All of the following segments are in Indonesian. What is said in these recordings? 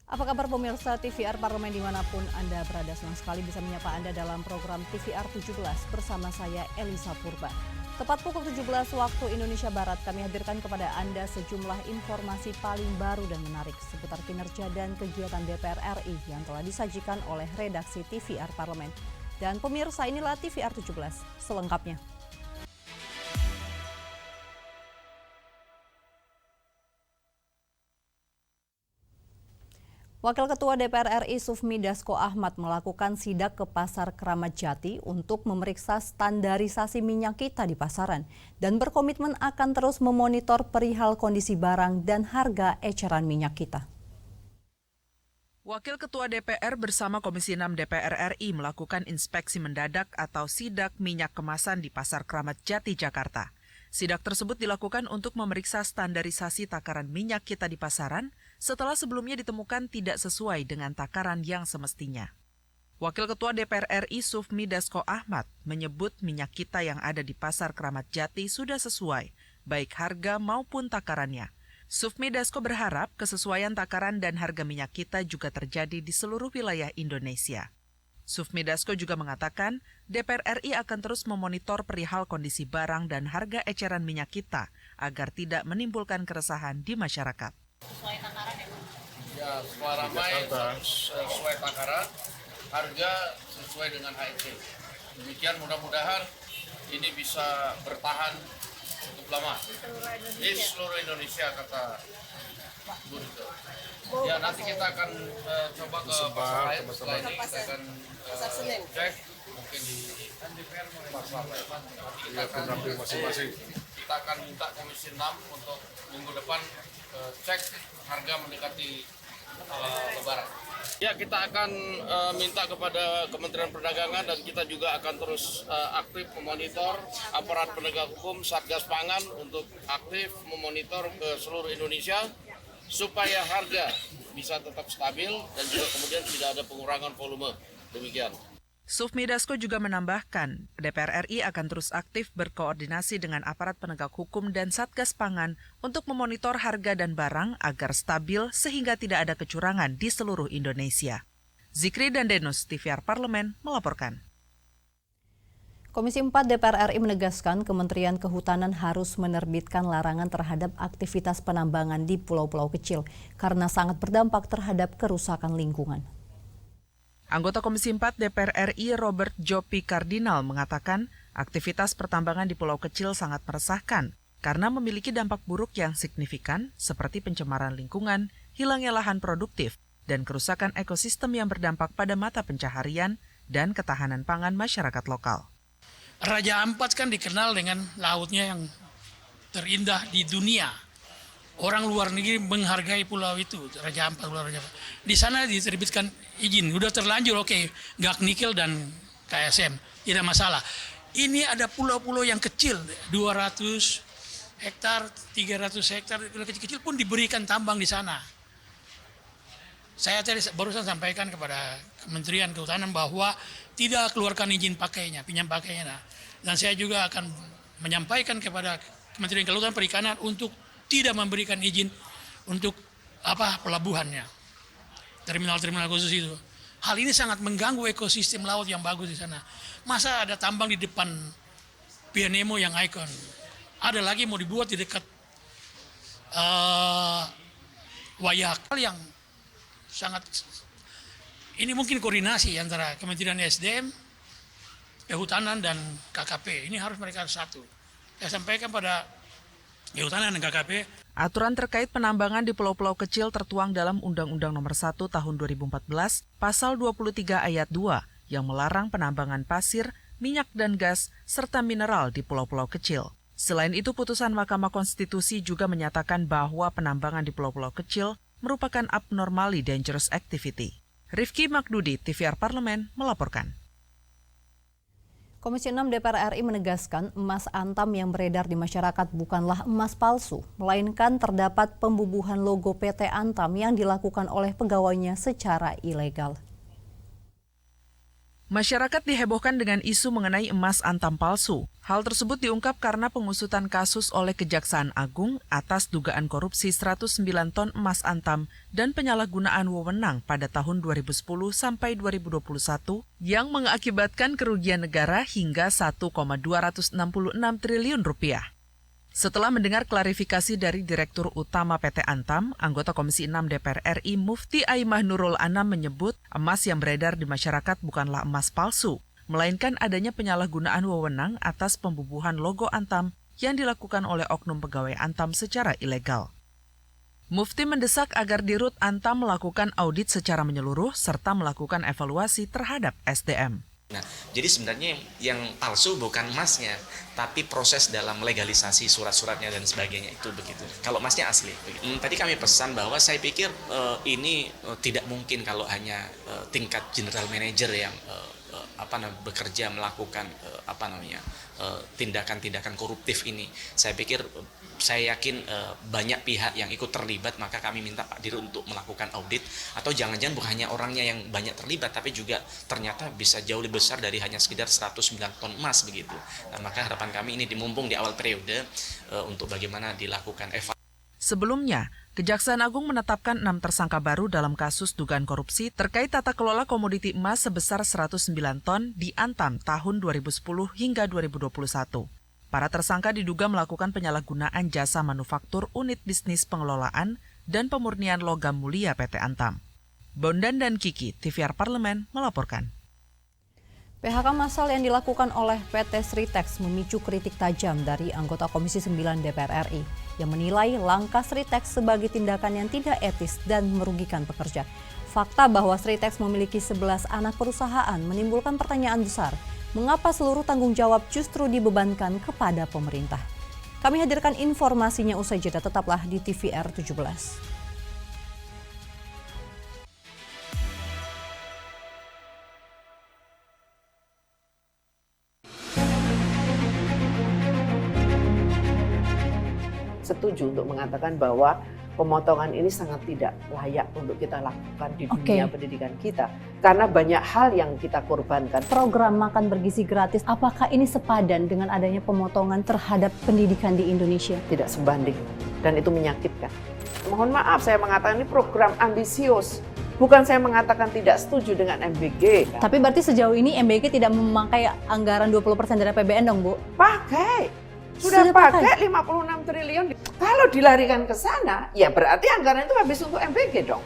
Apa kabar pemirsa TVR Parlemen dimanapun Anda berada, senang sekali bisa menyapa Anda dalam program TVR 17 bersama saya Elisa Purba. Tepat pukul 17 waktu Indonesia Barat kami hadirkan kepada Anda sejumlah informasi paling baru dan menarik seputar kinerja dan kegiatan DPR RI yang telah disajikan oleh redaksi TVR Parlemen. Dan pemirsa, inilah TVR 17 selengkapnya. Wakil Ketua DPR RI Sufmi Dasko Ahmad melakukan sidak ke Pasar Kramat Jati untuk memeriksa standarisasi minyak kita di pasaran dan berkomitmen akan terus memonitor perihal kondisi barang dan harga eceran minyak kita. Wakil Ketua DPR bersama Komisi 6 DPR RI melakukan inspeksi mendadak atau sidak minyak kemasan di Pasar Kramat Jati, Jakarta. Sidak tersebut dilakukan untuk memeriksa standarisasi takaran minyak kita di pasaran setelah sebelumnya ditemukan tidak sesuai dengan takaran yang semestinya. Wakil Ketua DPR RI Sufmi Dasko Ahmad menyebut minyak kita yang ada di Pasar Kramat Jati sudah sesuai, baik harga maupun takarannya. Sufmi Dasko berharap kesesuaian takaran dan harga minyak kita juga terjadi di seluruh wilayah Indonesia. Sufmi Dasko juga mengatakan DPR RI akan terus memonitor perihal kondisi barang dan harga eceran minyak kita agar tidak menimbulkan keresahan di masyarakat. Sesuai takaran ya, Pak? Ya, sesuai ramai, sesuai takaran, harga sesuai dengan HEC. Demikian mudah-mudahan ini bisa bertahan cukup lama. Di seluruh Indonesia kata Bu Rito. Ya, nanti kita akan coba ke pasar lain, setelah ini kita akan cek mungkin di pasar lain. Nanti kita akan minta Komisi 6 untuk minggu depan cek harga mendekati Lebaran. Ya, kita akan minta kepada Kementerian Perdagangan dan kita juga akan terus aktif memonitor aparat penegak hukum Satgas Pangan untuk aktif memonitor ke seluruh Indonesia supaya harga bisa tetap stabil dan juga kemudian tidak ada pengurangan volume. Demikian. Sufmi Dasko juga menambahkan, DPR RI akan terus aktif berkoordinasi dengan aparat penegak hukum dan Satgas Pangan untuk memonitor harga dan barang agar stabil sehingga tidak ada kecurangan di seluruh Indonesia. Zikri dan Denus, TVR Parlemen, melaporkan. Komisi 4 DPR RI menegaskan Kementerian Kehutanan harus menerbitkan larangan terhadap aktivitas penambangan di pulau-pulau kecil karena sangat berdampak terhadap kerusakan lingkungan. Anggota Komisi 4 DPR RI Robert Jopi Kardinal mengatakan aktivitas pertambangan di pulau kecil sangat meresahkan karena memiliki dampak buruk yang signifikan seperti pencemaran lingkungan, hilangnya lahan produktif, dan kerusakan ekosistem yang berdampak pada mata pencaharian dan ketahanan pangan masyarakat lokal. Raja Ampat kan dikenal dengan lautnya yang terindah di dunia. Orang luar negeri menghargai pulau itu, Raja Ampat, Pulau Raja Ampat. Di sana diterbitkan izin, udah terlanjur, oke, GAK Nikel dan KSM, tidak masalah. Ini ada pulau-pulau yang kecil, 200 hektar, 300 hektar, kecil-kecil pun diberikan tambang di sana. Saya tadi barusan sampaikan kepada Kementerian Kehutanan bahwa tidak keluarkan izin pakainya, pinjam pakainya. Dan saya juga akan menyampaikan kepada Kementerian Kelautan Perikanan untuk tidak memberikan izin untuk pelabuhannya, terminal-terminal khusus itu. Hal ini sangat mengganggu ekosistem laut yang bagus di sana. Masa ada tambang di depan Pier Nemo yang ikon, ada lagi mau dibuat di dekat Wayak yang sangat. Ini mungkin koordinasi antara Kementerian SDM, Kehutanan dan KKP. Ini harus mereka satu. Saya sampaikan pada Kehutanan dan KKP. Aturan terkait penambangan di pulau-pulau kecil tertuang dalam Undang-Undang Nomor 1 Tahun 2014, Pasal 23 Ayat 2, yang melarang penambangan pasir, minyak dan gas, serta mineral di pulau-pulau kecil. Selain itu, putusan Mahkamah Konstitusi juga menyatakan bahwa penambangan di pulau-pulau kecil merupakan abnormally dangerous activity. Rifki Makdudi, TVR Parlemen, melaporkan. Komisi 6 DPR RI menegaskan emas antam yang beredar di masyarakat bukanlah emas palsu, melainkan terdapat pembubuhan logo PT Antam yang dilakukan oleh pegawainya secara ilegal. Masyarakat dihebohkan dengan isu mengenai emas antam palsu. Hal tersebut diungkap karena pengusutan kasus oleh Kejaksaan Agung atas dugaan korupsi 109 ton emas antam dan penyalahgunaan wewenang pada tahun 2010 sampai 2021 yang mengakibatkan kerugian negara hingga 1,266 triliun rupiah. Setelah mendengar klarifikasi dari Direktur Utama PT Antam, anggota Komisi 6 DPR RI Mufti Aimah Nurul Anam menyebut emas yang beredar di masyarakat bukanlah emas palsu, melainkan adanya penyalahgunaan wewenang atas pembubuhan logo Antam yang dilakukan oleh oknum pegawai Antam secara ilegal. Mufti mendesak agar Dirut Antam melakukan audit secara menyeluruh serta melakukan evaluasi terhadap SDM. Nah, jadi sebenarnya yang palsu bukan emasnya, tapi proses dalam legalisasi surat-suratnya dan sebagainya itu begitu. Kalau emasnya asli. Tadi kami pesan bahwa saya pikir ini tidak mungkin kalau hanya tingkat general manager yang bekerja melakukan tindakan-tindakan koruptif ini. Saya yakin banyak pihak yang ikut terlibat, maka kami minta Pak Dirut untuk melakukan audit, atau jangan-jangan bukan hanya orangnya yang banyak terlibat, tapi juga ternyata bisa jauh lebih besar dari hanya sekedar 109 ton emas begitu. Nah, maka harapan kami ini mumpung di awal periode untuk bagaimana dilakukan evaluasi. Sebelumnya, Kejaksaan Agung menetapkan 6 tersangka baru dalam kasus dugaan korupsi terkait tata kelola komoditi emas sebesar 109 ton di Antam tahun 2010 hingga 2021. Para tersangka diduga melakukan penyalahgunaan jasa manufaktur unit bisnis pengelolaan dan pemurnian logam mulia PT Antam. Bondan dan Kiki, TVR Parlemen, melaporkan. PHK massal yang dilakukan oleh PT Sritex memicu kritik tajam dari anggota Komisi 9 DPR RI yang menilai langkah Sritex sebagai tindakan yang tidak etis dan merugikan pekerja. Fakta bahwa Sritex memiliki 11 anak perusahaan menimbulkan pertanyaan besar. Mengapa seluruh tanggung jawab justru dibebankan kepada pemerintah? Kami hadirkan informasinya usai jeda, tetaplah di TVR 17. Setuju untuk mengatakan bahwa pemotongan ini sangat tidak layak untuk kita lakukan di dunia pendidikan kita. Karena banyak hal yang kita korbankan. Program makan bergizi gratis, apakah ini sepadan dengan adanya pemotongan terhadap pendidikan di Indonesia? Tidak sebanding, dan itu menyakitkan. Mohon maaf saya mengatakan ini program ambisius. Bukan saya mengatakan tidak setuju dengan MBG. Tapi berarti sejauh ini MBG tidak memakai anggaran 20% dari APBN dong, Bu? Pakai. Sudah pakai 56 triliun. Kalau dilarikan ke sana, ya berarti anggaran itu habis untuk MBG dong.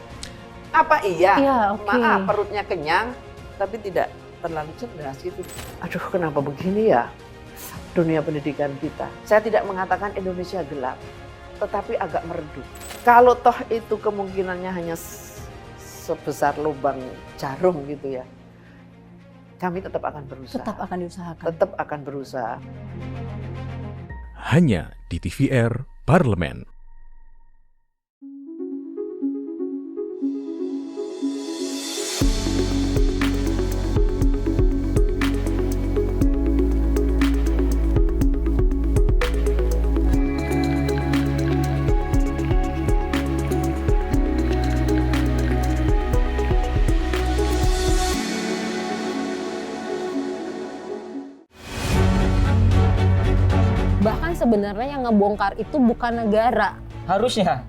Apa iya? Ya, okay. Maaf, perutnya kenyang, tapi tidak terlalu cerdas gitu. Aduh, kenapa begini ya dunia pendidikan kita? Saya tidak mengatakan Indonesia gelap, tetapi agak meredup. Kalau toh itu kemungkinannya hanya sebesar lubang jarum gitu ya, kami tetap akan berusaha. Tetap akan diusahakan. Tetap akan berusaha. Hanya di TVR Parlemen. Bahkan sebenarnya yang ngebongkar itu bukan negara. Harusnya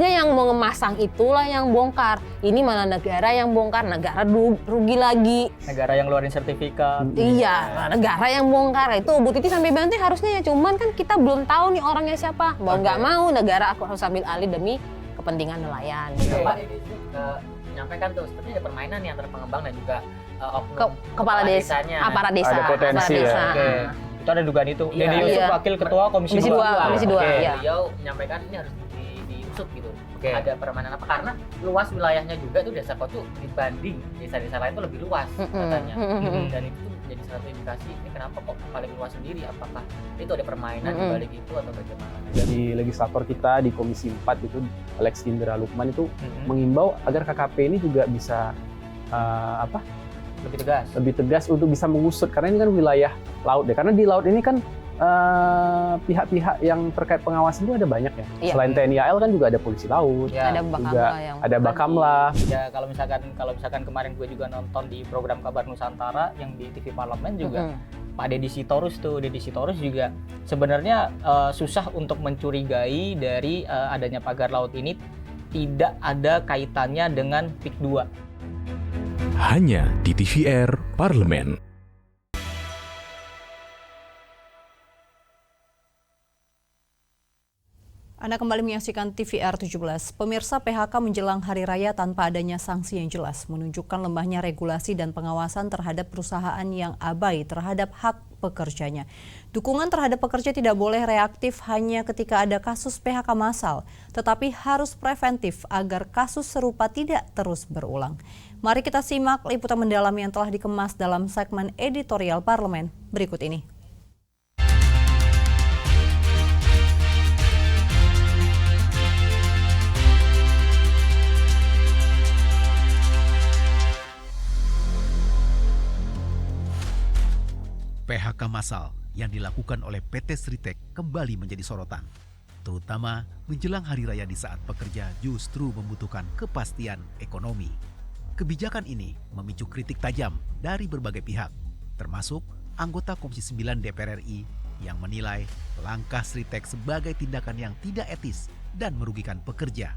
yang mau ngemasang itulah yang bongkar. Ini malah negara yang bongkar, negara rugi lagi. Negara yang ngeluarin sertifikat. Iya, negara yang bongkar. Itu Bu Titi sampai bantu harusnya ya. Cuman kan kita belum tahu nih orangnya siapa. Mau nggak mau negara aku harus ambil alih demi kepentingan nelayan. Pak ini menyampaikan tuh sepertinya ada permainan nih antara pengembang dan juga oknum Kepala desanya, aparat desa. Ada potensi desa. Oke. Itu ada dugaan itu. Iya. Dedi Yusuf, Iya. Wakil Ketua Komisi 2. Komisi 2, iya. Beliau menyampaikan ini harus diusut gitu. Ada permainan apa? Karena luas wilayahnya juga tuh Desa Kotu dibanding desa-desa lain tuh lebih luas katanya. Dan itu tuh jadi satu indikasi ini kenapa kok paling luas sendiri? Apakah itu ada permainan di balik itu atau bagaimana? Dari legislator kita di Komisi 4 itu Alex Indra Lukman itu mengimbau agar KKP ini juga bisa lebih tegas untuk bisa mengusut, karena ini kan wilayah laut ya. Karena di laut ini kan pihak-pihak yang terkait pengawasan itu ada banyak ya. Iya. Selain TNI AL kan juga ada polisi laut, Ya, Ada juga Bakamla yang ada Bakamla. Ya kalau misalkan kemarin gue juga nonton di program Kabar Nusantara yang di TV Parlemen juga, Pak Deddy Sitorus juga sebenarnya susah untuk mencurigai dari adanya pagar laut ini tidak ada kaitannya dengan PIK 2. Hanya di TVR Parlemen. Anda kembali menyaksikan TVR 17. Pemirsa, PHK menjelang Hari Raya tanpa adanya sanksi yang jelas menunjukkan lemahnya regulasi dan pengawasan terhadap perusahaan yang abai terhadap hak pekerjanya. Dukungan terhadap pekerja tidak boleh reaktif hanya ketika ada kasus PHK massal, tetapi harus preventif agar kasus serupa tidak terus berulang. Mari kita simak liputan mendalam yang telah dikemas dalam segmen editorial Parlemen berikut ini. PHK massal yang dilakukan oleh PT Sritek kembali menjadi sorotan, terutama menjelang hari raya di saat pekerja justru membutuhkan kepastian ekonomi. Kebijakan ini memicu kritik tajam dari berbagai pihak, termasuk anggota Komisi 9 DPR RI yang menilai langkah Sritek sebagai tindakan yang tidak etis dan merugikan pekerja.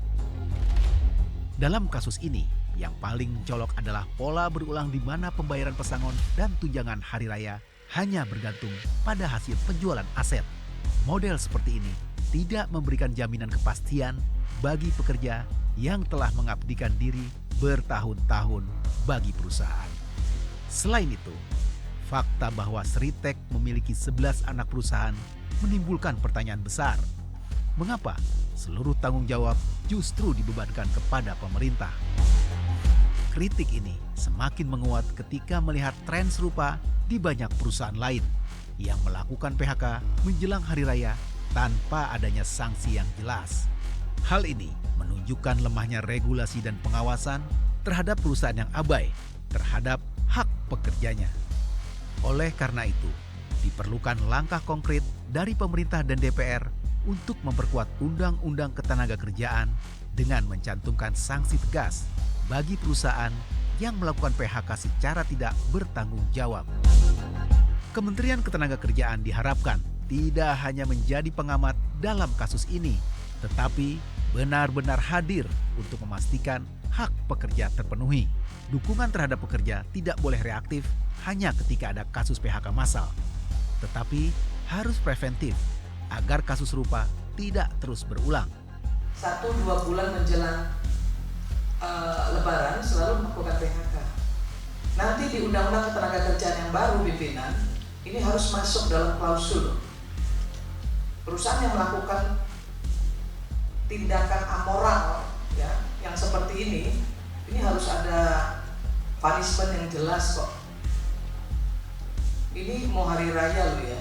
Dalam kasus ini, yang paling mencolok adalah pola berulang di mana pembayaran pesangon dan tunjangan hari raya hanya bergantung pada hasil penjualan aset. Model seperti ini tidak memberikan jaminan kepastian bagi pekerja yang telah mengabdikan diri bertahun-tahun bagi perusahaan. Selain itu, fakta bahwa Sritek memiliki 11 anak perusahaan menimbulkan pertanyaan besar. Mengapa seluruh tanggung jawab justru dibebankan kepada pemerintah? Kritik ini semakin menguat ketika melihat tren serupa di banyak perusahaan lain yang melakukan PHK menjelang hari raya tanpa adanya sanksi yang jelas. Hal ini menunjukkan lemahnya regulasi dan pengawasan terhadap perusahaan yang abai terhadap hak pekerjanya. Oleh karena itu, diperlukan langkah konkret dari pemerintah dan DPR untuk memperkuat Undang-Undang Ketenagakerjaan dengan mencantumkan sanksi tegas bagi perusahaan yang melakukan PHK secara tidak bertanggung jawab. Kementerian Ketenagakerjaan diharapkan tidak hanya menjadi pengamat dalam kasus ini, tetapi benar-benar hadir untuk memastikan hak pekerja terpenuhi. Dukungan terhadap pekerja tidak boleh reaktif hanya ketika ada kasus PHK massal, tetapi harus preventif agar kasus serupa tidak terus berulang. 1-2 bulan menjelang Lebaran selalu melakukan PHK. Nanti di Undang-Undang Ketenagakerjaan yang baru pimpinan ini harus masuk dalam klausul. Perusahaan yang melakukan tindakan amoral ya, yang seperti ini harus ada punishment yang jelas kok. Ini mau hari raya loh ya.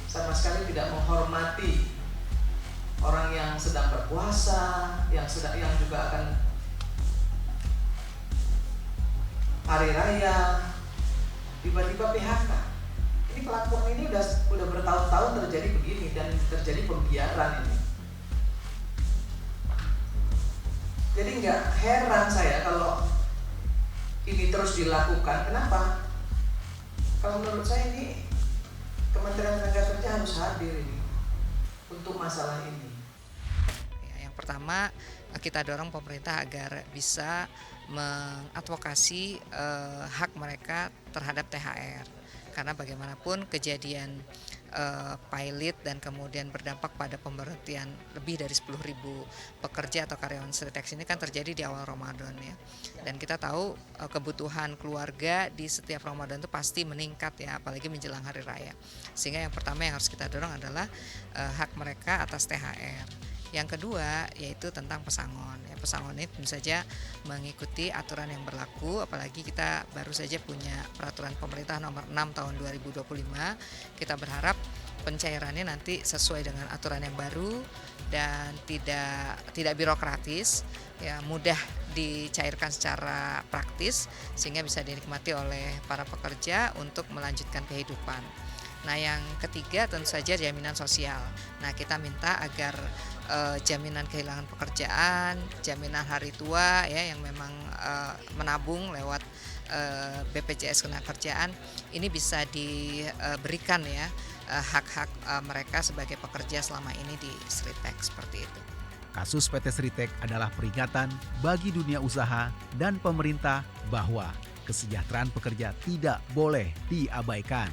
Sama sekali tidak menghormati orang yang sedang berpuasa, yang juga akan hari raya, tiba-tiba PHK. Ini pelakuan ini udah bertahun-tahun terjadi begini dan terjadi pembiaran ini. Jadi nggak heran saya kalau ini terus dilakukan. Kenapa? Kalau menurut saya ini Kementerian Tenaga harus hadir ini untuk masalah ini. Yang pertama, kita dorong pemerintah agar bisa mengadvokasi hak mereka terhadap THR. Karena bagaimanapun kejadian pilot dan kemudian berdampak pada pemberhentian lebih dari 10.000 pekerja atau karyawan Sritek ini kan terjadi di awal Ramadan ya. Dan kita tahu kebutuhan keluarga di setiap Ramadan itu pasti meningkat ya, apalagi menjelang hari raya. Sehingga yang pertama yang harus kita dorong adalah hak mereka atas THR. Yang kedua yaitu tentang pesangon. Ya, pesangon ini tentu saja mengikuti aturan yang berlaku, apalagi kita baru saja punya peraturan pemerintah nomor 6 tahun 2025. Kita berharap pencairannya nanti sesuai dengan aturan yang baru dan tidak birokratis, ya mudah dicairkan secara praktis sehingga bisa dinikmati oleh para pekerja untuk melanjutkan kehidupan. Nah, yang ketiga tentu saja jaminan sosial. Nah, kita minta agar jaminan kehilangan pekerjaan, jaminan hari tua ya yang memang menabung lewat BPJS Ketenagakerjaan ini bisa diberikan ya hak-hak mereka sebagai pekerja selama ini di Sritek seperti itu. Kasus PT Sritek adalah peringatan bagi dunia usaha dan pemerintah bahwa kesejahteraan pekerja tidak boleh diabaikan.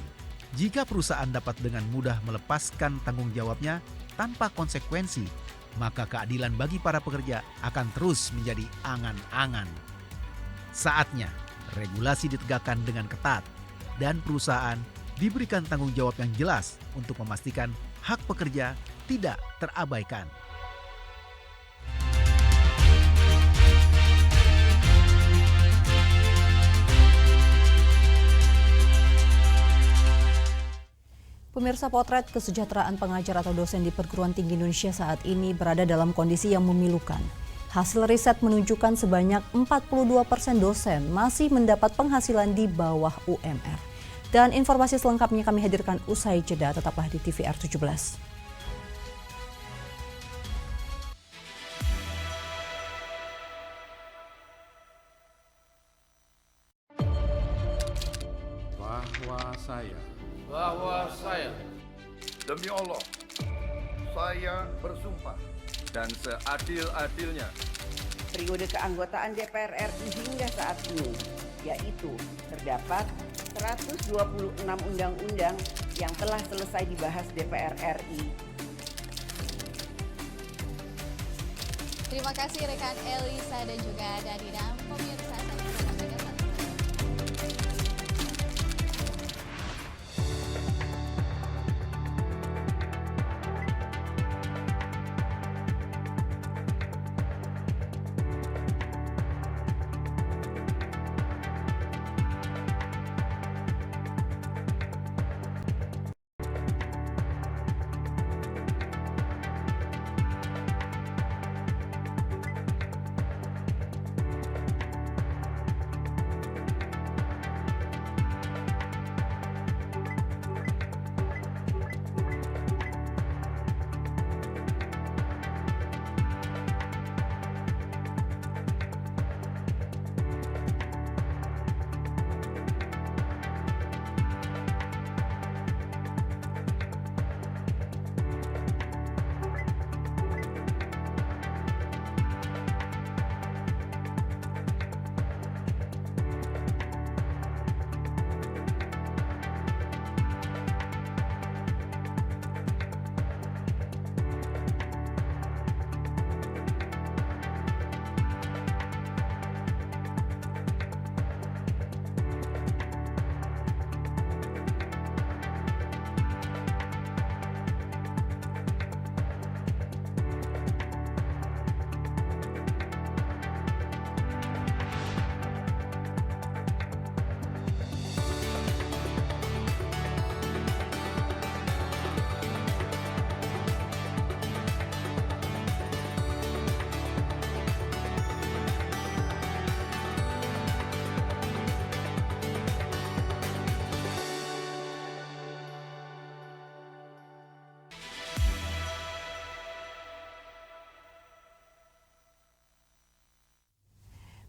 Jika perusahaan dapat dengan mudah melepaskan tanggung jawabnya tanpa konsekuensi, maka keadilan bagi para pekerja akan terus menjadi angan-angan. Saatnya regulasi ditegakkan dengan ketat dan perusahaan diberikan tanggung jawab yang jelas untuk memastikan hak pekerja tidak terabaikan. Pemirsa, potret kesejahteraan pengajar atau dosen di perguruan tinggi Indonesia saat ini berada dalam kondisi yang memilukan. Hasil riset menunjukkan sebanyak 42% dosen masih mendapat penghasilan di bawah UMR. Dan informasi selengkapnya kami hadirkan usai jeda, tetaplah di TVR 17. Bahwa saya demi Allah, saya bersumpah dan seadil-adilnya periode keanggotaan DPR RI hingga saat ini, yaitu terdapat 126 undang-undang yang telah selesai dibahas DPR RI. Terima kasih rekan Elisa dan juga Danina. Pemirsa,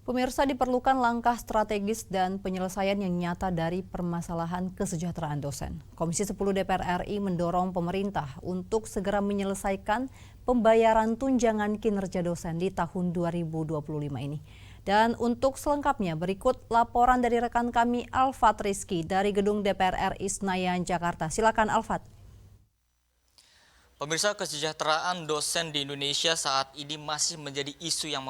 pemirsa, diperlukan langkah strategis dan penyelesaian yang nyata dari permasalahan kesejahteraan dosen. Komisi 10 DPR RI mendorong pemerintah untuk segera menyelesaikan pembayaran tunjangan kinerja dosen di tahun 2025 ini. Dan untuk selengkapnya berikut laporan dari rekan kami Alfat Rizky dari Gedung DPR RI Senayan, Jakarta. Silakan Alfat. Pemirsa, kesejahteraan dosen di Indonesia saat ini masih menjadi isu yang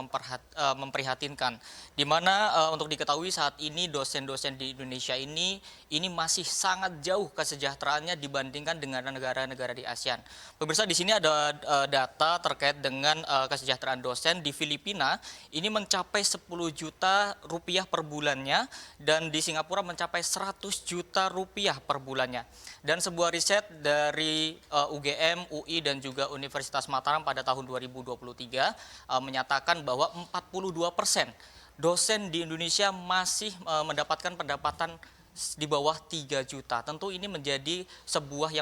memprihatinkan. Di mana untuk diketahui saat ini dosen-dosen di Indonesia ini masih sangat jauh kesejahteraannya dibandingkan dengan negara-negara di ASEAN. Pemirsa, di sini ada data terkait dengan kesejahteraan dosen di Filipina. Ini mencapai 10 juta rupiah per bulannya dan di Singapura mencapai 100 juta rupiah per bulannya. Dan sebuah riset dari UGM, UI dan juga Universitas Mataram pada tahun 2023 menyatakan bahwa 42% dosen di Indonesia masih mendapatkan pendapatan di bawah 3 juta. Tentu ini menjadi sebuah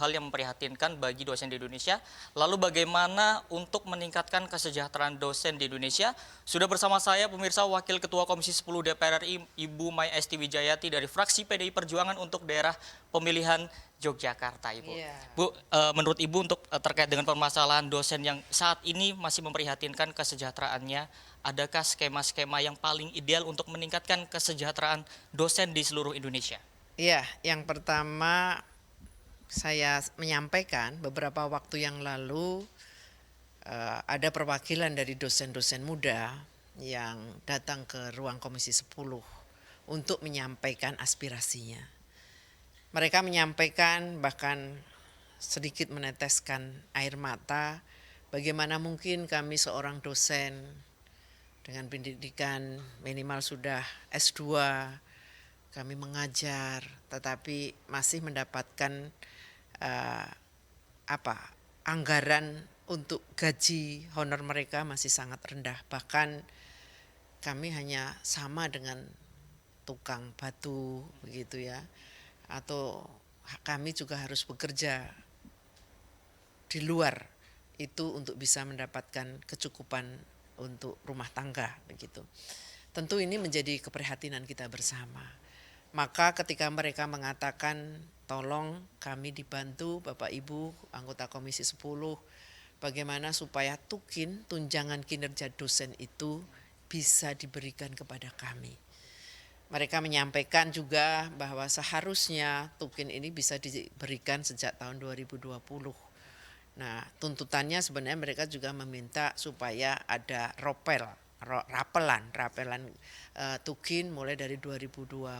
hal yang memprihatinkan bagi dosen di Indonesia. Lalu bagaimana untuk meningkatkan kesejahteraan dosen di Indonesia? Sudah bersama saya pemirsa Wakil Ketua Komisi 10 DPR RI Ibu Mai Esti Wijayati dari fraksi PDI Perjuangan untuk daerah pemilihan Yogyakarta, Ibu. Bu, menurut Ibu untuk terkait dengan permasalahan dosen yang saat ini masih memprihatinkan kesejahteraannya, adakah skema-skema yang paling ideal untuk meningkatkan kesejahteraan dosen di seluruh Indonesia? Iya, yang pertama saya menyampaikan beberapa waktu yang lalu ada perwakilan dari dosen-dosen muda yang datang ke ruang Komisi 10 untuk menyampaikan aspirasinya. Mereka menyampaikan bahkan sedikit meneteskan air mata, bagaimana mungkin kami seorang dosen dengan pendidikan minimal sudah S2, kami mengajar, tetapi masih mendapatkan anggaran untuk gaji honor mereka masih sangat rendah. Bahkan kami hanya sama dengan tukang batu begitu ya, atau kami juga harus bekerja di luar itu untuk bisa mendapatkan kecukupan untuk rumah tangga begitu. Tentu ini menjadi keprihatinan kita bersama. Maka ketika mereka mengatakan tolong kami dibantu Bapak Ibu anggota Komisi 10 bagaimana supaya tunjangan kinerja dosen itu bisa diberikan kepada kami. Mereka menyampaikan juga bahwa seharusnya tukin ini bisa diberikan sejak tahun 2020. Nah, tuntutannya sebenarnya mereka juga meminta supaya ada rapelan tukin mulai dari 2020.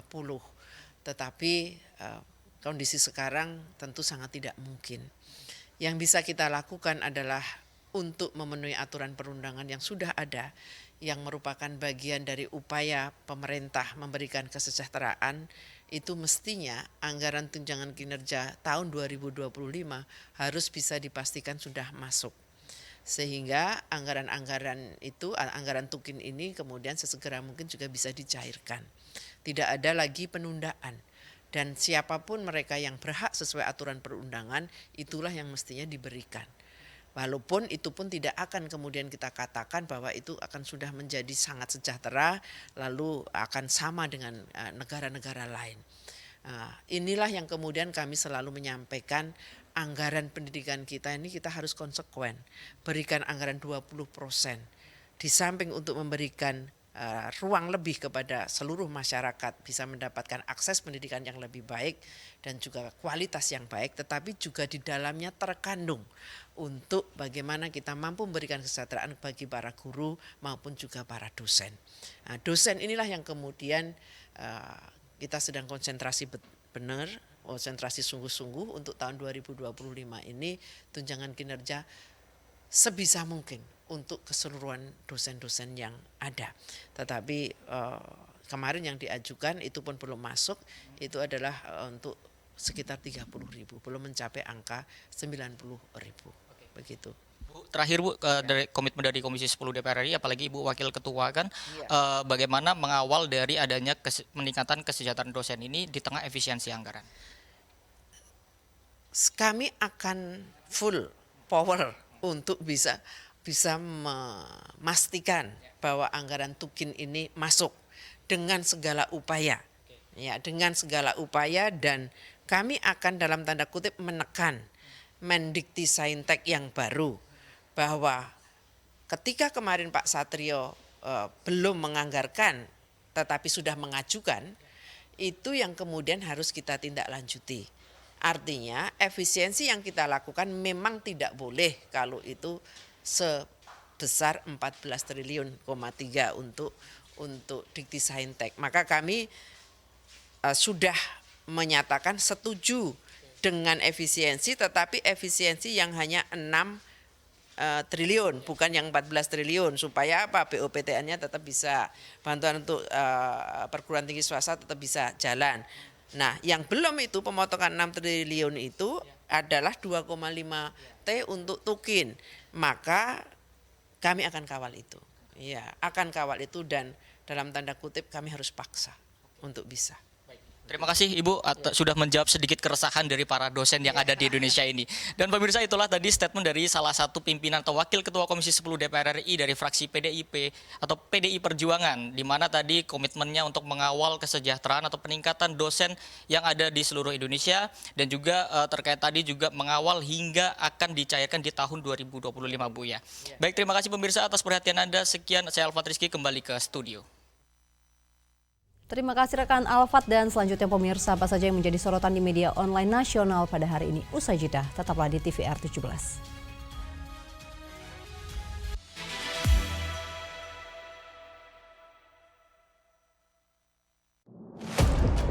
Tetapi kondisi sekarang tentu sangat tidak mungkin. Yang bisa kita lakukan adalah untuk memenuhi aturan perundangan yang sudah ada, yang merupakan bagian dari upaya pemerintah memberikan kesejahteraan, itu mestinya anggaran tunjangan kinerja tahun 2025 harus bisa dipastikan sudah masuk. Sehingga anggaran-anggaran itu, anggaran tukin ini kemudian sesegera mungkin juga bisa dicairkan. Tidak ada lagi penundaan. Dan siapapun mereka yang berhak sesuai aturan perundangan, itulah yang mestinya diberikan. Walaupun itu pun tidak akan kemudian kita katakan bahwa itu akan sudah menjadi sangat sejahtera, lalu akan sama dengan negara-negara lain. Inilah yang kemudian kami selalu menyampaikan, anggaran pendidikan kita ini kita harus konsekuen. Berikan anggaran 20%. Di samping untuk memberikan ruang lebih kepada seluruh masyarakat bisa mendapatkan akses pendidikan yang lebih baik dan juga kualitas yang baik, tetapi juga di dalamnya terkandung untuk bagaimana kita mampu memberikan kesejahteraan bagi para guru maupun juga para dosen. Nah, dosen inilah yang kemudian kita sedang konsentrasi benar, konsentrasi sungguh-sungguh untuk tahun 2025 ini tunjangan kinerja sebisa mungkin untuk keseluruhan dosen-dosen yang ada. Tetapi kemarin yang diajukan itu pun belum masuk, itu adalah untuk sekitar 30.000, belum mencapai angka 90.000. Begitu. Bu, terakhir Bu, dari komitmen dari Komisi 10 DPR RI, apalagi Ibu Wakil Ketua kan, bagaimana mengawal dari adanya peningkatan kesejahteraan dosen ini di tengah efisiensi anggaran? Kami akan full power untuk bisa memastikan bahwa anggaran tukin ini masuk dengan segala upaya. Ya, dengan segala upaya, dan kami akan dalam tanda kutip menekan Mendikti-Saintek yang baru bahwa ketika kemarin Pak Satrio belum menganggarkan tetapi sudah mengajukan, itu yang kemudian harus kita tindak lanjuti. Artinya efisiensi yang kita lakukan memang tidak boleh kalau itu sebesar 14,3 triliun untuk Dikti-Saintek. Maka kami sudah menyatakan setuju dengan efisiensi, tetapi efisiensi yang hanya 6 triliun, bukan yang 14 triliun, supaya apa, BOPTN-nya tetap bisa, bantuan untuk perguruan tinggi swasta tetap bisa jalan. Nah, yang belum itu pemotongan 6 triliun itu adalah 2,5 T untuk tukin. Maka kami akan kawal itu. Ya, akan kawal itu, dan dalam tanda kutip kami harus paksa untuk bisa. Terima kasih Ibu sudah menjawab sedikit keresahan dari para dosen yang ada di Indonesia ini. Dan pemirsa, itulah tadi statement dari salah satu pimpinan atau wakil ketua Komisi 10 DPR RI dari fraksi PDIP atau PDI Perjuangan, di mana tadi komitmennya untuk mengawal kesejahteraan atau peningkatan dosen yang ada di seluruh Indonesia, dan juga terkait tadi juga mengawal hingga akan dicairkan di tahun 2025, Bu ya. Baik, terima kasih pemirsa atas perhatian Anda. Sekian, saya Alfat Rizky kembali ke studio. Terima kasih rekan Alfat, dan selanjutnya pemirsa, apa saja yang menjadi sorotan di media online nasional pada hari ini. Usai jeda, tetaplah di TVR 17.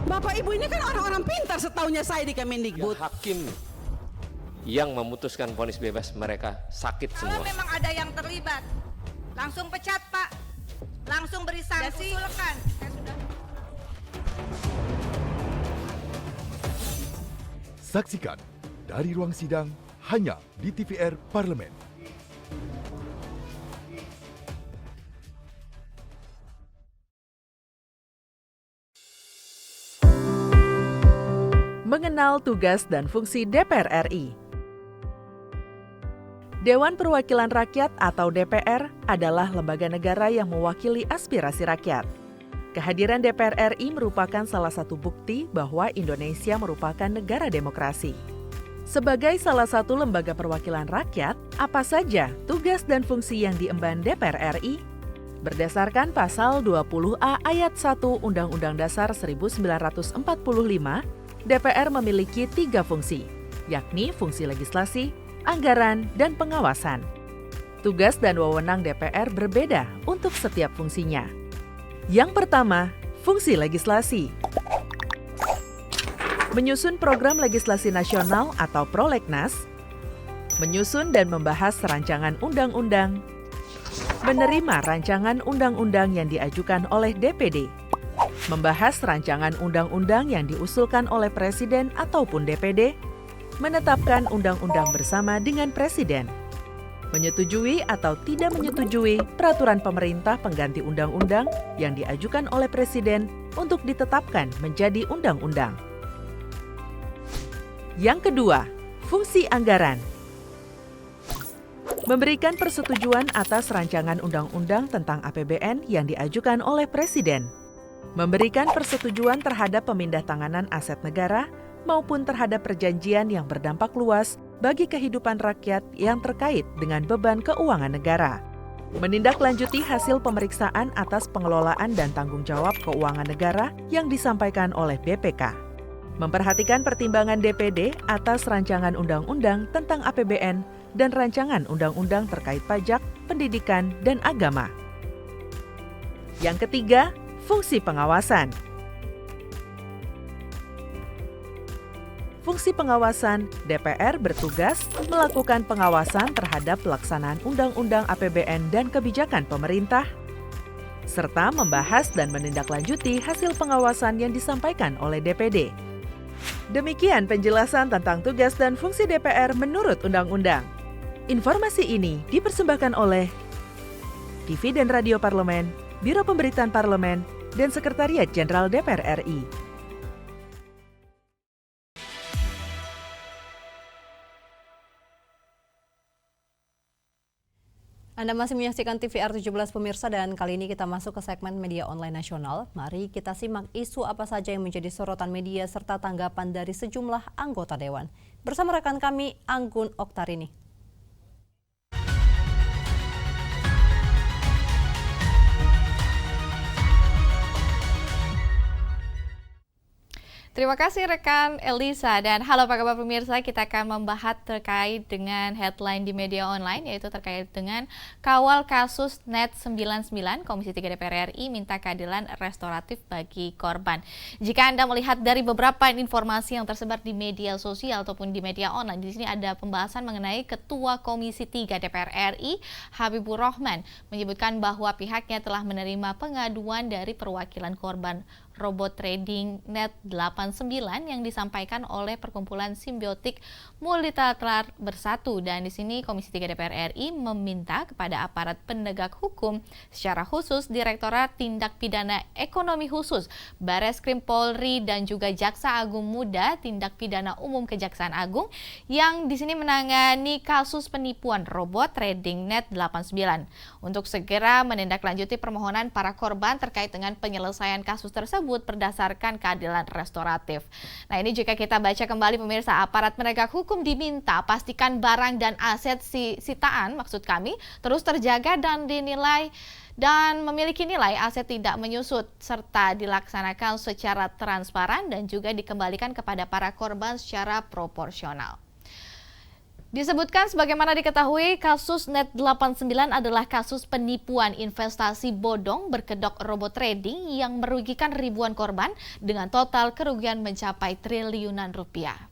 Bapak Ibu ini kan orang-orang pintar setaunya saya di Kemendikbud. Hakim yang memutuskan vonis bebas mereka sakit semua. Kalau memang ada yang terlibat, langsung pecat Pak, langsung beri sanksi. Usulkan. Saksikan dari ruang sidang hanya di TVR Parlemen. Mengenal tugas dan fungsi DPR RI. Dewan Perwakilan Rakyat atau DPR adalah lembaga negara yang mewakili aspirasi rakyat. Kehadiran DPR RI merupakan salah satu bukti bahwa Indonesia merupakan negara demokrasi. Sebagai salah satu lembaga perwakilan rakyat, apa saja tugas dan fungsi yang diemban DPR RI? Berdasarkan pasal 20A ayat 1 Undang-Undang Dasar 1945, DPR memiliki 3 fungsi, yakni fungsi legislasi, anggaran, dan pengawasan. Tugas dan wewenang DPR berbeda untuk setiap fungsinya. Yang pertama, fungsi legislasi. Menyusun program legislasi nasional atau prolegnas, menyusun dan membahas rancangan undang-undang, menerima rancangan undang-undang yang diajukan oleh DPD, membahas rancangan undang-undang yang diusulkan oleh Presiden ataupun DPD, menetapkan undang-undang bersama dengan Presiden, menyetujui atau tidak menyetujui peraturan pemerintah pengganti undang-undang yang diajukan oleh Presiden untuk ditetapkan menjadi undang-undang. Yang kedua, fungsi anggaran. Memberikan persetujuan atas rancangan undang-undang tentang APBN yang diajukan oleh Presiden. Memberikan persetujuan terhadap pemindahntanganan aset negara maupun terhadap perjanjian yang berdampak luas bagi kehidupan rakyat yang terkait dengan beban keuangan negara. Menindaklanjuti hasil pemeriksaan atas pengelolaan dan tanggung jawab keuangan negara yang disampaikan oleh BPK. Memperhatikan pertimbangan DPD atas rancangan undang-undang tentang APBN dan rancangan undang-undang terkait pajak, pendidikan, dan agama. Yang ketiga, fungsi pengawasan. Fungsi pengawasan, DPR bertugas melakukan pengawasan terhadap pelaksanaan Undang-Undang APBN dan kebijakan pemerintah, serta membahas dan menindaklanjuti hasil pengawasan yang disampaikan oleh DPD. Demikian penjelasan tentang tugas dan fungsi DPR menurut Undang-Undang. Informasi ini dipersembahkan oleh TV dan Radio Parlemen, Biro Pemberitaan Parlemen, dan Sekretariat Jenderal DPR RI. Anda masih menyaksikan TVR 17 pemirsa, dan kali ini kita masuk ke segmen media online nasional. Mari kita simak isu apa saja yang menjadi sorotan media serta tanggapan dari sejumlah anggota Dewan. Bersama rekan kami, Anggun Oktarini. Terima kasih rekan Elisa, dan halo apa kabar pemirsa, kita akan membahas terkait dengan headline di media online, yaitu terkait dengan kawal kasus Net 99, Komisi 3 DPR RI minta keadilan restoratif bagi korban. Jika Anda melihat dari beberapa informasi yang tersebar di media sosial ataupun di media online, di sini ada pembahasan mengenai Ketua Komisi 3 DPR RI, Habibur Rahman, menyebutkan bahwa pihaknya telah menerima pengaduan dari perwakilan korban robot trading Net 89 yang disampaikan oleh Perkumpulan Simbiotik Multilateral Bersatu. Dan di sini Komisi 3 DPR RI meminta kepada aparat penegak hukum, secara khusus Direktorat Tindak Pidana Ekonomi Khusus, Bareskrim Polri dan juga Jaksa Agung Muda Tindak Pidana Umum Kejaksaan Agung yang di sini menangani kasus penipuan robot trading Net 89 untuk segera menindaklanjuti permohonan para korban terkait dengan penyelesaian kasus tersebut berdasarkan keadilan restoratif. Nah, ini jika kita baca kembali pemirsa, aparat penegak hukum diminta pastikan barang dan aset sitaan maksud kami terus terjaga dan dinilai dan memiliki nilai aset tidak menyusut serta dilaksanakan secara transparan dan juga dikembalikan kepada para korban secara proporsional. Disebutkan sebagaimana diketahui, kasus Net 89 adalah kasus penipuan investasi bodong berkedok robot trading yang merugikan ribuan korban dengan total kerugian mencapai triliunan rupiah.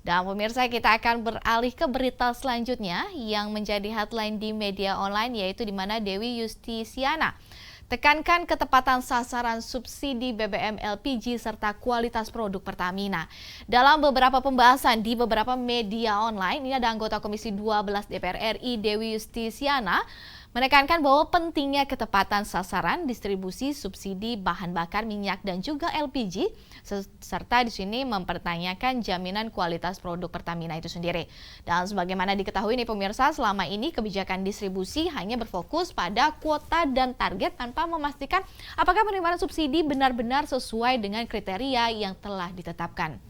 Dan pemirsa, kita akan beralih ke berita selanjutnya yang menjadi headline di media online, yaitu di mana Dewi Yustisiana tekankan ketepatan sasaran subsidi BBM LPG serta kualitas produk Pertamina. Dalam beberapa pembahasan di beberapa media online, ini ada anggota Komisi 12 DPR RI Dewi Yustisiana menekankan bahwa pentingnya ketepatan sasaran distribusi subsidi bahan bakar minyak dan juga LPG, serta di sini mempertanyakan jaminan kualitas produk Pertamina itu sendiri. Dan sebagaimana diketahui nih pemirsa, selama ini kebijakan distribusi hanya berfokus pada kuota dan target tanpa memastikan apakah penerimaan subsidi benar-benar sesuai dengan kriteria yang telah ditetapkan.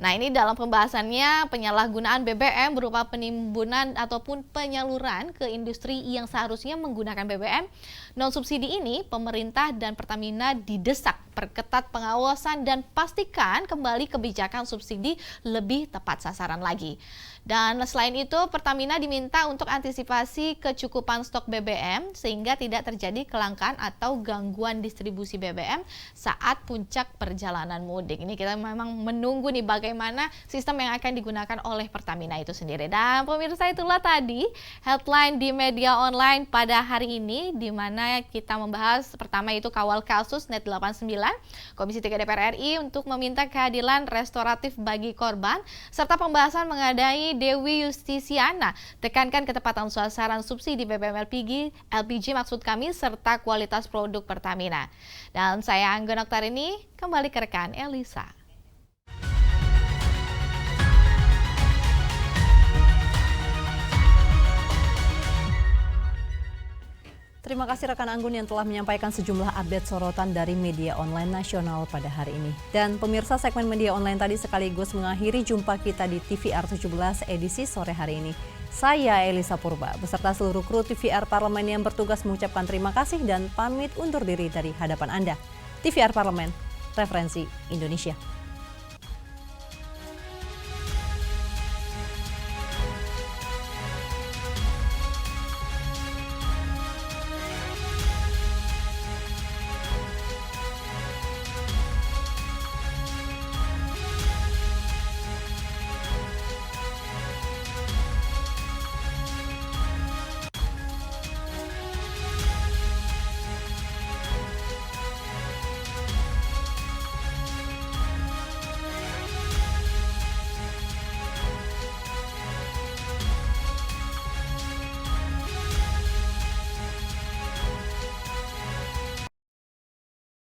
Nah, ini dalam pembahasannya penyalahgunaan BBM berupa penimbunan ataupun penyaluran ke industri yang seharusnya menggunakan BBM non-subsidi ini, pemerintah dan Pertamina didesak perketat pengawasan dan pastikan kembali kebijakan subsidi lebih tepat sasaran lagi. Dan selain itu, Pertamina diminta untuk antisipasi kecukupan stok BBM sehingga tidak terjadi kelangkaan atau gangguan distribusi BBM saat puncak perjalanan mudik. Ini kita memang menunggu nih bagaimana sistem yang akan digunakan oleh Pertamina itu sendiri. Dan pemirsa, itulah tadi headline di media online pada hari ini, di mana kita membahas pertama itu kawal kasus Net 89, Komisi 3 DPR RI untuk meminta keadilan restoratif bagi korban, serta pembahasan mengenai Dewi Yustisiana tekankan ketepatan sasaran subsidi BBM LPG maksud kami, serta kualitas produk Pertamina. Dan saya Anggun Oktarini, kembali ke rekan Elisa. Terima kasih rekan Anggun yang telah menyampaikan sejumlah update sorotan dari media online nasional pada hari ini. Dan pemirsa, segmen media online tadi sekaligus mengakhiri jumpa kita di TVR 17 edisi sore hari ini. Saya Elisa Purba beserta seluruh kru TVR Parlemen yang bertugas mengucapkan terima kasih dan pamit undur diri dari hadapan Anda. TVR Parlemen, referensi Indonesia.